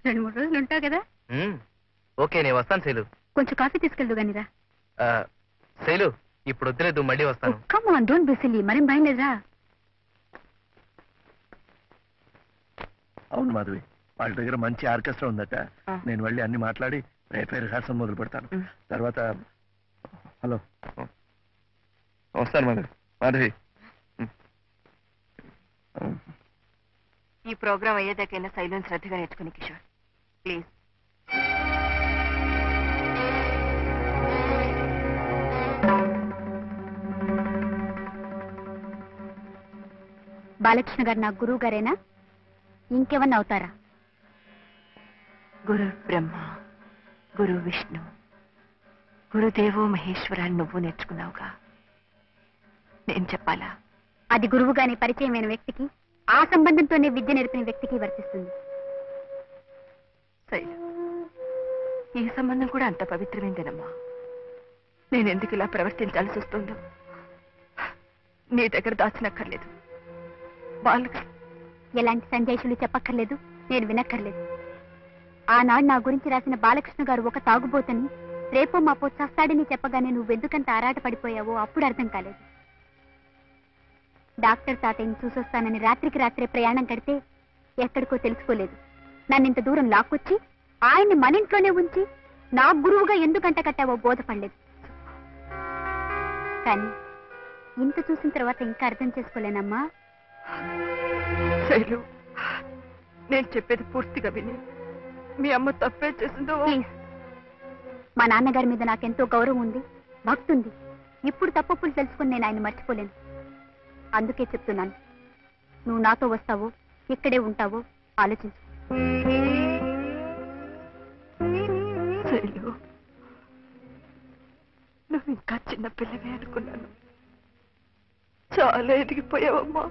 2-3 రోజులు ఉంటావు కదా? ఓకే, నేను వస్తాను శైలు. కొంచెం కాఫీ తీసుకెళ్దు గానిరా. శైలు, ఇప్పుడు వద్దులేదు, మళ్ళీ వస్తాను. Come on, don't be silly. మరేం భయం లేదురా. అవును మాధవి, వాళ్ళ దగ్గర మంచి ఆర్కెస్ట్రా ఉందట. నేను వెళ్ళి అన్ని మాట్లాడి రేపే రిహార్సల్ మొదలు పెడతాను. తర్వాత హలో వస్తాను మాధవి. మాధవి, ఈ ప్రోగ్రాం అయ్యేదాకైనా శైలం శ్రద్ధగా నేర్చుకుని కిషోర్ ప్లీజ్. బాలకృష్ణ గారు నా గురువు గారేనా? ఇంకేమన్నా అవుతారా? గురు బ్రహ్మ, గురు విష్ణు, గురుదేవో మహేశ్వర నువ్వు నేర్చుకున్నావుగా, నేను చెప్పాలా? అది గురువుగానే పరిచయమైన వ్యక్తికి, ఆ సంబంధంతోనే విద్య నేర్పిన వ్యక్తికి వర్తిస్తుంది. శైలం, ఈ సంబంధం కూడా అంత పవిత్రమైందేనమ్మా. నేనెందుకు ఇలా ప్రవర్తించాల్సి వస్తుందో నీ దగ్గర దాచినక్కర్లేదు. ఎలాంటి సందేశాలు చెప్పక్కర్లేదు, నేను వినక్కర్లేదు. ఆనాడు నా గురించి రాసిన బాలకృష్ణ గారు ఒక తాగుబోతని, రేపో మాపో చస్తాడని చెప్పగానే నువ్వెందుకంత ఆరాట పడిపోయావో అప్పుడు అర్థం కాలేదు. డాక్టర్ తాతయ్యని చూసొస్తానని రాత్రికి రాత్రే ప్రయాణం కడితే ఎక్కడికో తెలుసుకోలేదు. నన్నింత దూరం లాక్కొచ్చి ఆయన్ని మన ఇంట్లోనే ఉంచి నా గురువుగా ఎందుకంట కట్టావో బోధపడలేదు. కానీ ఇంత చూసిన తర్వాత ఇంకా అర్థం చేసుకోలేనమ్మా. శైలు, నేను చెప్పేది పూర్తిగా విని మీ అమ్మ తప్పే చేసిందో. ప్లీజ్, మా నాన్నగారి మీద నాకెంతో గౌరవం ఉంది, భక్తి ఉంది. ఇప్పుడు తప్పులు తెలుసుకుని నేను ఆయన మర్చిపోలేను. అందుకే చెప్తున్నాను, నువ్వు నాతో వస్తావో ఇక్కడే ఉంటావో ఆలోచించు. శైలు, నువ్వు ఇంకా చిన్న పిల్లవే అనుకున్నాను. చాలా ఎదిగిపోయావమ్మా.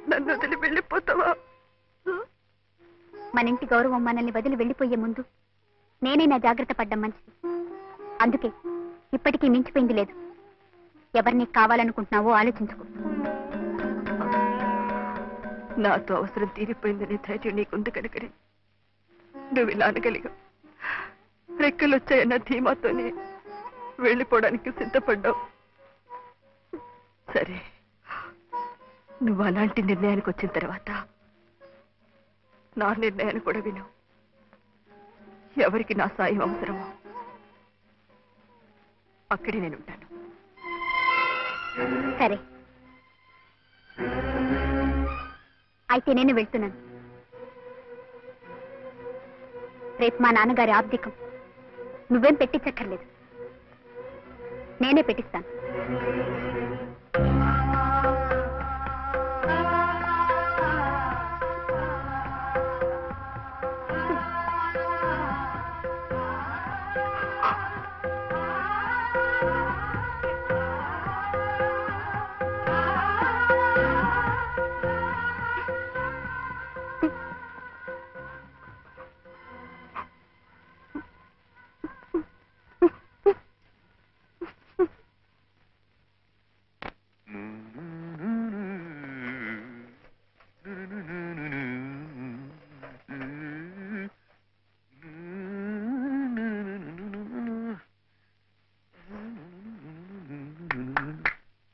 నన్ను వదిలి వెళ్ళిపోతావా? మన ఇంటి గౌరవం మనల్ని వదిలి వెళ్ళిపోయే ముందు నేనైనా జాగ్రత్త పడ్డం మంచిది. అందుకే ఇప్పటికీ మించిపోయింది లేదు. ఎవరిని కావాలనుకుంటున్నావో ఆలోచించుకో. నాతో అవసరం తీరిపోయిందనే ధైర్యం నీకుంది కనుకనే నువ్వు ఇలా అనగలిగా. రెక్కలు వచ్చాయన్న ధీమాతోనే వెళ్ళిపోవడానికి సిద్ధపడ్డావు. సరే, నువ్వు అలాంటి నిర్ణయానికి వచ్చిన తర్వాత నా నిర్ణయాన్ని కూడా విను. ఎవరికి నా సాయం అవసరమో అక్కడే నేను ఉంటాను. సరే, అయితే నేను వెళ్తున్నాను. రేపు మా నాన్నగారి ఆబ్దికం. నువ్వేం పెట్టించక్కర్లేదు, నేనే పెట్టిస్తాను.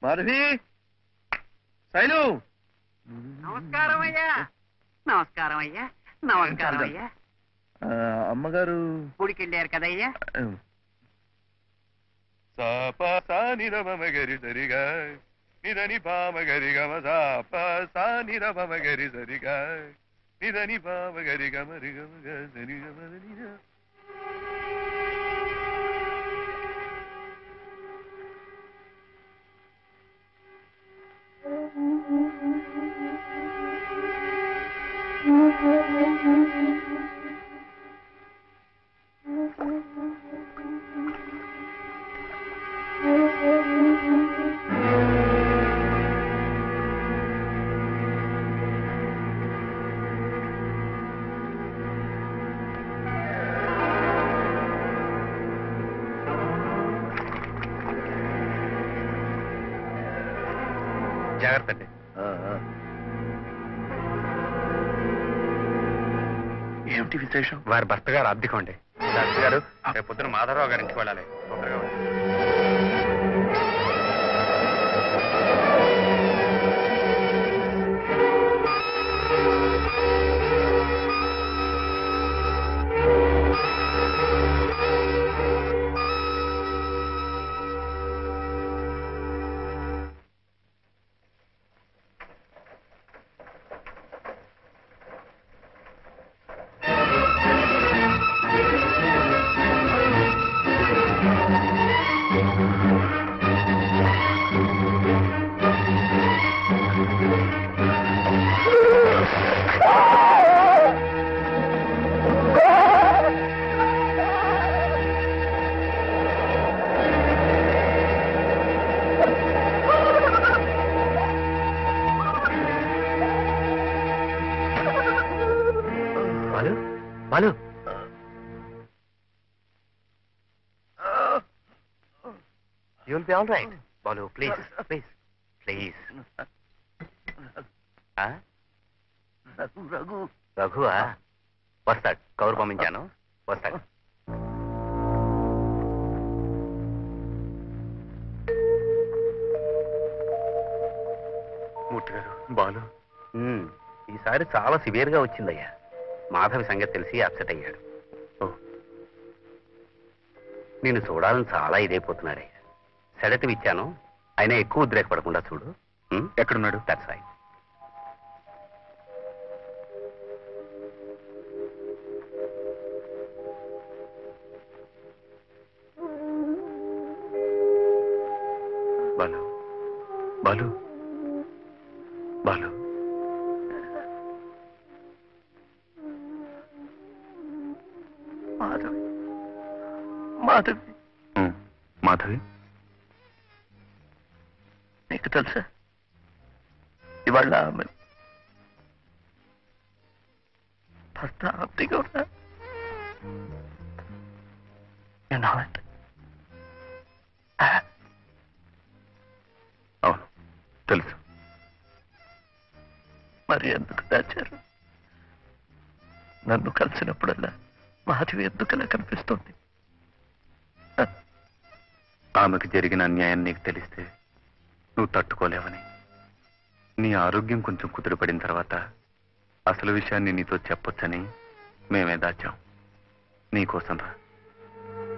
మాధవి, శైలు, నమస్కారం అయ్యా. నమస్కారం అయ్యా. నమస్కారం అయ్యా. అమ్మగారు గుడికి వెళ్ళారు కదయ్యా. సానిరమగరి సరిగా నిదని పామగరి గమ సానిరమగరి సరిగా నిదని పామగరి గమరి గమ సరి గమ. జాగ్రత్త అండి. ఏమిటి విశేషం? వారి భర్త గారు అద్దెకం అండి. డాక్టర్ గారు రేపు పొద్దున మాధవరావు గారి ఇంటికి వెళ్ళాలి. తొందరగా వెళ్ళండి. Balu Balu you will be all right. Balu please please please. Raghu రఘువా? వస్తాడు. కౌరు పంపించాను, వస్తాడు. మూర్తి గారు, బాలు ఈసారి చాలా సివియర్ గా వచ్చిందయ్యా. మాధవి సంగతి తెలిసి అప్సెట్ అయ్యాడు. నేను చూడాలని చాలా ఇదైపోతున్నాడయ్యా. సెడటివ్ ఇచ్చాను, అయినా ఎక్కువ ఉద్రేకపడకుండా చూడు. ఎక్కడున్నాడు? That's right. బాలు బాలు బాలు మాధవి మాధవి మాధవి, నీకు తెలుసా ఇవాళ ఆమె భర్త ఆప్తిగా ఉన్నా. అవును తెలుసు. మరి ఎందుకు దాచారు? నన్ను కలిసినప్పుడల్లా మాధవి ఎందుకలా కనిపిస్తుంది? ఆమెకు జరిగిన అన్యాయం నీకు తెలిస్తే నువ్వు తట్టుకోలేవని, నీ ఆరోగ్యం కొంచెం కుదురుపడిన తర్వాత అసలు విషయాన్ని నీతో చెప్పొచ్చని మేమే దాచాం. నీకోసం రా,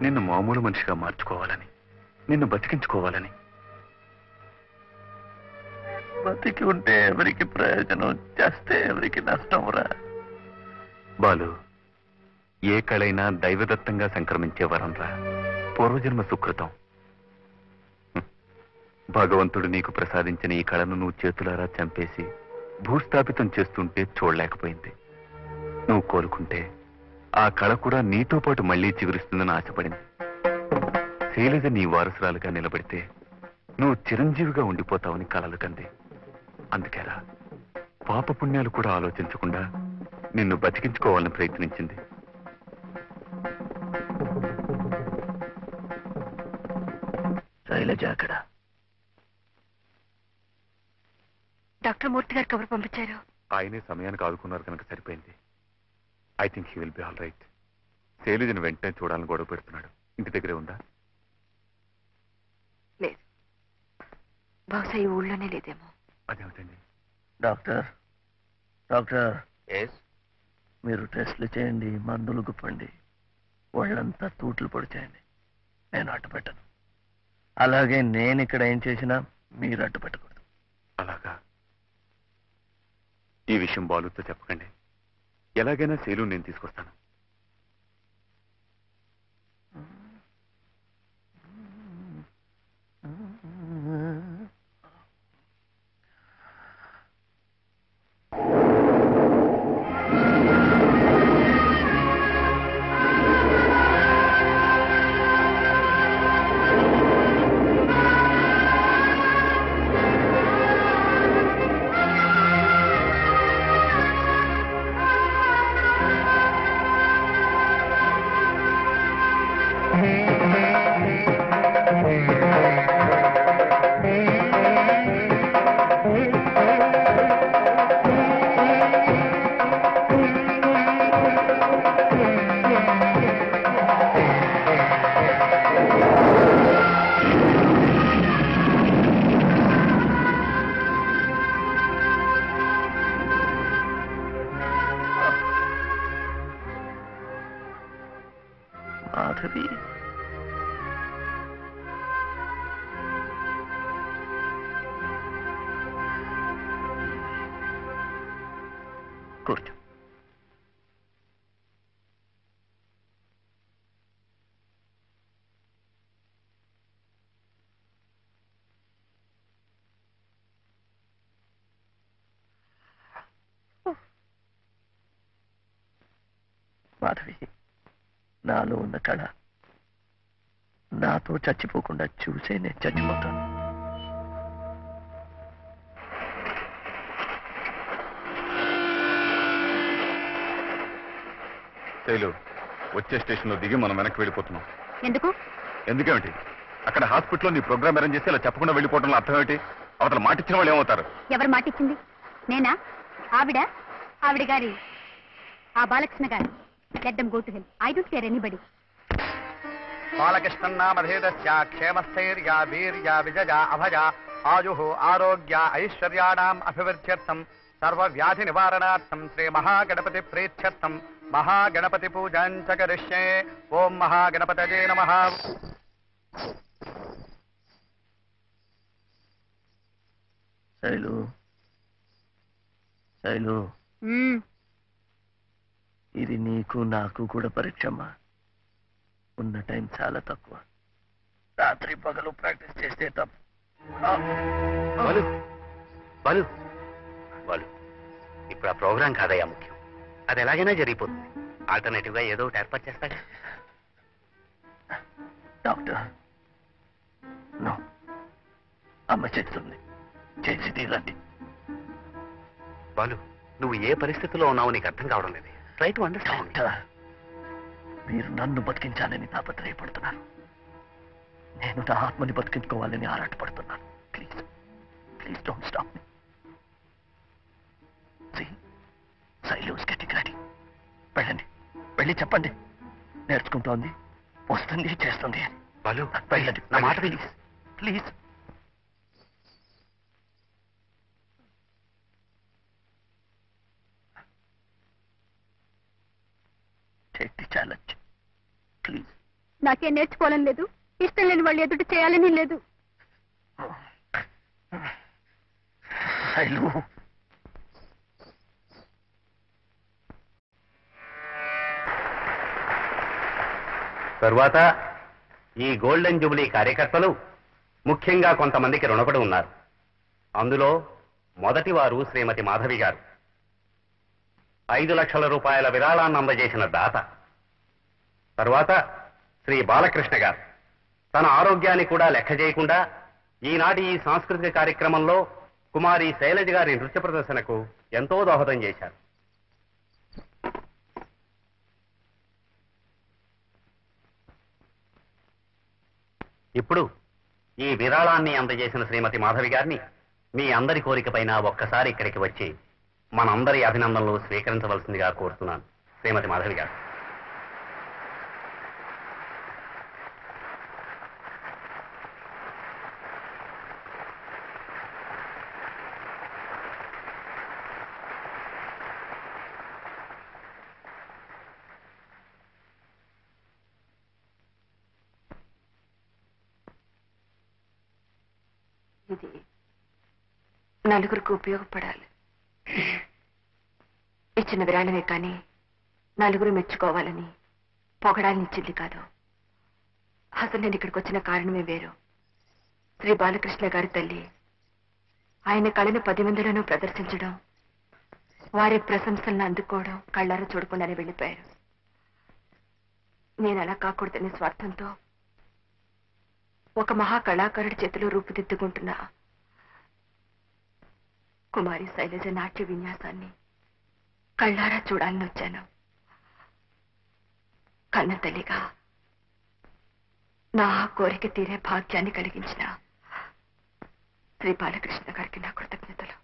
నిన్ను మామూలు మనిషిగా మార్చుకోవాలని, నిన్ను బతికించుకోవాలని. బతికి ఉంటే ఎవరికి ప్రయోజనం, చేస్తే ఎవరికి నష్టం రా. బాలు, ఏ కళైనా దైవదత్తంగా సంక్రమించే వరం రా, పూర్వజన్మ సుకృతం. భగవంతుడు నీకు ప్రసాదించిన ఈ కళను నువ్వు చేతులారా చంపేసి భూస్థాపితం చేస్తుంటే చూడలేకపోయింది. నువ్వు కోలుకుంటే ఆ కళ కూడా నీతో పాటు మళ్లీ చిగురిస్తుందని ఆశపడింది. శైలజ నీ వారసురాలుగా నిలబడితే నువ్వు చిరంజీవిగా ఉండిపోతావని కలలు కంది. అందుకేరా పాపపుణ్యాలు కూడా ఆలోచించకుండా నిన్ను బతికించుకోవాలని ప్రయత్నించింది. శైలజ అక్కడ. డాక్టర్ మూర్తి గారు కబురు పంపించారు. ఆయనే సమయానికి ఆదుకున్నారు కనుక సరిపోయింది. I think he will be all right. శైలజను వెంటనే చూడాలని గొడవ పెడుతున్నాడు. ఇంటి దగ్గరే ఉందా? లేదు, బహుశా ఈ ఊళ్ళోనే లేదేమో. అదేమిటండి? డాక్టర్ డాక్టర్ ఎస్, మీరు టెస్ట్లు చేయండి, మందులు గుప్పండి, వాళ్ళంతా తూట్లు పొడి చేయండి. నేను అడ్డు పెట్టను. అలాగే నేను ఇక్కడ ఏం చేసినా మీరు అడ్డు పెట్టకూడదు. అలాగా? ఈ విషయం బాలుతో చెప్పకండి. ఎలాగైనా శైలు నేను తీసుకొస్తాను. కూర్చో. మాధవి, నాలో ఉన్న కళ నాతో చచ్చిపోకుండా చూసే నేను చచ్చిపోతాను. శైలు, వచ్చే స్టేషన్లో దిగి మనం వెనక్కి వెళ్ళిపోతున్నాం. ఎందుకు? ఎందుకేమిటి? అక్కడ హాస్పిటల్లో నీ ప్రోగ్రామ్ అరేంజ్ చేసి ఇలా చెప్పకుండా వెళ్ళిపోవడంలో అర్థం ఏమిటి? అవతల మాట ఇచ్చిన వాళ్ళు ఏమవుతారు? ఎవరు మాటిచ్చింది? నేనా? ఆవిడ గారి, ఆ Balakrishna garu. Let them go to him. I don't care anybody. బాలకృష్ణన్నామధేదస్య క్షేమస్థైర్యా వీర్యా విజయా అభయా ఆయుః ఆరోగ్య ఐశ్వర్యాణాం అభివృద్ధ్యర్థం సర్వవ్యాధి నివారణార్థం శ్రీ మహాగణపతి ప్రీత్యర్థం మహాగణపతి పూజాం చ కరిష్యే. ఓం మహాగణపతయే నమః. శైలు, శైలు, ఇది నీకు నాకు కూడా పరీక్షమ్మా. ఉన్న టైం చాలా తక్కువ. రాత్రి పగలు ప్రాక్టీస్ చేస్తే తప్పు. బాలు బాలు బాలు, ఇప్పుడు ఆ ప్రోగ్రాం కాదయ్యా ముఖ్యం. అది ఎలాగైనా జరిగిపోతుంది. ఆల్టర్నేటివ్ గా ఏదో ఒకటి ఏర్పాటు చేస్తాగా. డాక్టర్, నో, అమ్మ చెప్తుంది, చేసి తీరండి. బాలు, నువ్వు ఏ పరిస్థితిలో ఉన్నావో నీకు అర్థం కావడం లేదు. Try to understand. డాక్టర్, మీరు నన్ను బతికించాలని తాపత్రయపడుతున్నారు. నేను నా ఆత్మని బతికించుకోవాలని ఆరాటపడుతున్నాను. Please please don't stop me. Sailu's getting ready. వెళ్ళండి, వెళ్ళి చెప్పండి. నేర్చుకుంటోంది, వస్తుంది, చేస్తుంది అని. బాలు, వెళ్ళండి, నా మాట please please. Take the challenge please. నాకేం నేర్చుకోవాలని లేదు, ఇష్టం లేని వాళ్ళు ఎదుటి చేయాలని లేదు. శైలు, తరువాత ఈ గోల్డెన్ జూబ్లీ కార్యకర్తలు ముఖ్యంగా కొంతమందికి రుణపడి ఉన్నారు. అందులో మొదటి వారు శ్రీమతి మాధవి గారు. 5 లక్షల రూపాయల విరాళాన్ని అందజేసిన దాత. తరువాత శ్రీ బాలకృష్ణ గారు తన ఆరోగ్యాన్ని కూడా లెక్క చేయకుండా ఈనాటి ఈ సాంస్కృతిక కార్యక్రమంలో కుమారి శైలజ గారి నృత్య ప్రదర్శనకు ఎంతో దోహదం చేశారు. ఇప్పుడు ఈ విరాళాన్ని అందజేసిన శ్రీమతి మాధవి గారిని మీ అందరి కోరికపైన ఒక్కసారి ఇక్కడికి వచ్చి మనందరి అభినందనలు స్వీకరించవలసిందిగా కోరుతున్నాను. శ్రీమతి మాధవి గారు. ఇది నలుగురికి ఉపయోగపడాలి. ఇచ్చిన విరాళమే కానీ నలుగురు మెచ్చుకోవాలని పొగడాలని ఇచ్చింది కాదు. అసలు నేను ఇక్కడికి వచ్చిన కారణమే వేరు. శ్రీ బాలకృష్ణ గారి తల్లి ఆయన కళను 10 మందిలోనూ ప్రదర్శించడం, వారి ప్రశంసలను అందుకోవడం కళ్ళారా చూడకుండానే వెళ్ళిపోయారు. నేను అలా కాకూడదనే స్వార్థంతో ఒక మహా కళాకారుడి చేతిలో రూపుదిద్దుకుంటున్న కుమారి శైలజ నాట్య విన్యాసాన్ని కళ్ళారా చూడాలని వచ్చాను. కన్న తల్లిగా నా కోరిక తీరే భాగ్యాన్ని కలిగించిన శ్రీ బాలకృష్ణ గారికి నా కృతజ్ఞతలు.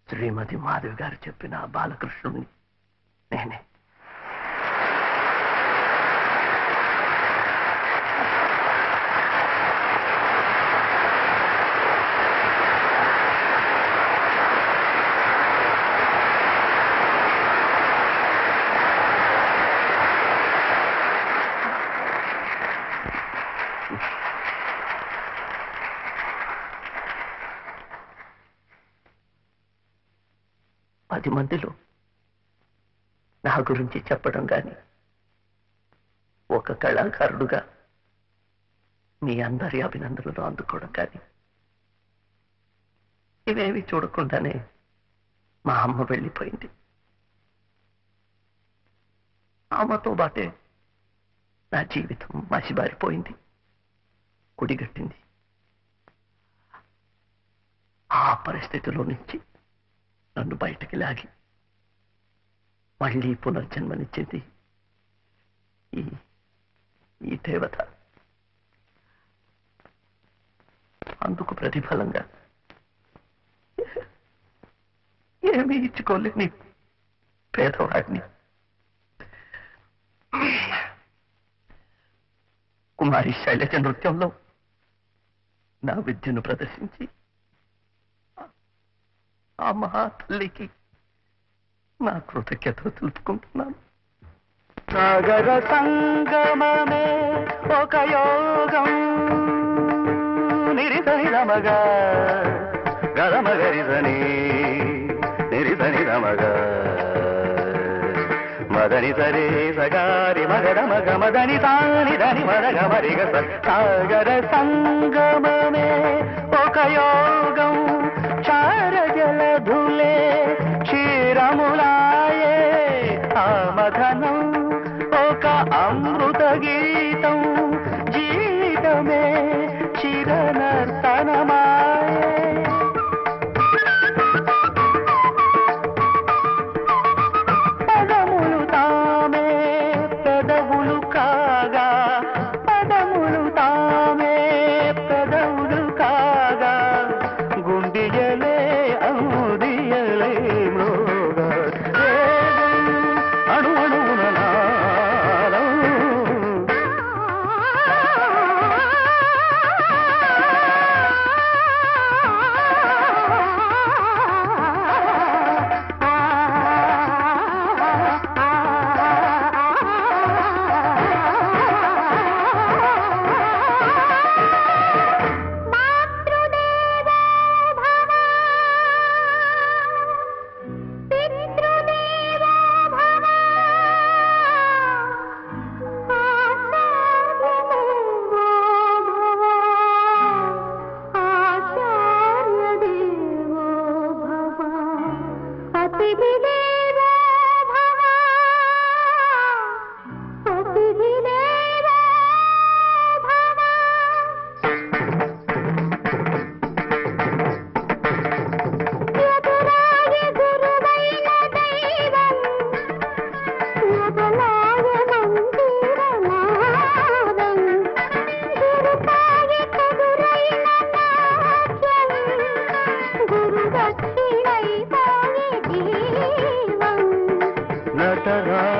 శ్రీమతి మాధవి గారు చెప్పిన బాలకృష్ణుని నేనే. 10 మందిలో నా గురించి చెప్పడం కానీ ఒక కళాకారుడుగా మీ అందరి అభినందనలు అందుకోవడం కానీ ఇవేవి చూడకుండానే మా అమ్మ వెళ్ళిపోయింది. అమ్మతో బాటే నా జీవితం మసిబారిపోయింది, కుడిగట్టింది. ఆ పరిస్థితిలో నుంచి నన్ను బయటికి లాగి మళ్ళీ పునర్జన్మనిచ్చింది ఈ దేవత. అందుకు ప్రతిఫలంగా ఏమీ ఇచ్చుకోలేని పేదవాడిని కుమారి శైలజ నృత్యంలో నా విద్యను ప్రదర్శించి ఆ మహాతల్లికి నా కృతజ్ఞతలు తెలుపుకుంటున్నాను. సాగర సంగమమే ఒక యోగం నిరిసని రమగ గరమగరిసని నిరిసని రమగ మదని సరే సగారి మగర మగ మదని తాని దని మరగ మరిగ సాగర సంగమమే ఒక యోగం చారజలధులే క్షీరములాయే ఆమధనం ఒక అమృత గీతం జీవితమే చిరనర్తనమాయే. పదములు తామే పెదవులు కాగా పదములు తామే పెదవులు కాగా గుండియలే ఔదియలే మృగా అణు అణువున నాదం.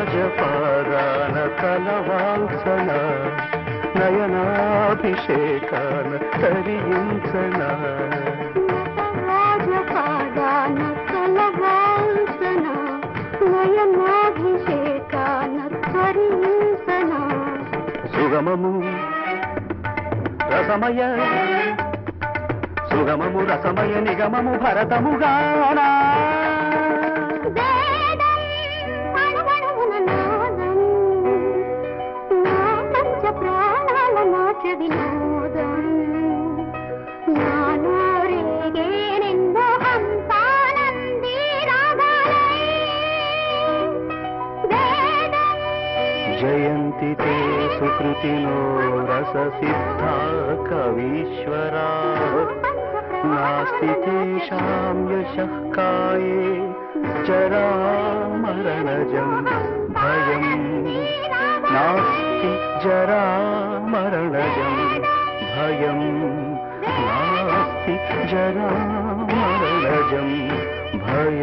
నటరాజపాదాన కలవాల్సన నయనాభిషేకాన తరించన రాజపాదాన కలవాల్సన నయనాభిషేకాన తరించన సుగమము రసమయ సుగమము రసమయ నిగమము భరతముగానా వినోదం నానోరేగేనెందో హంసానంది రాగాలై వేదం జయంతి తే సుకృతినో రససిద్ధా కవీశ్వరా నాస్తి తేషాం యశః కాయే జరామరణజం భయం నాస్తి జరామరణజం భయం నాస్తి జరామరణజం భయం.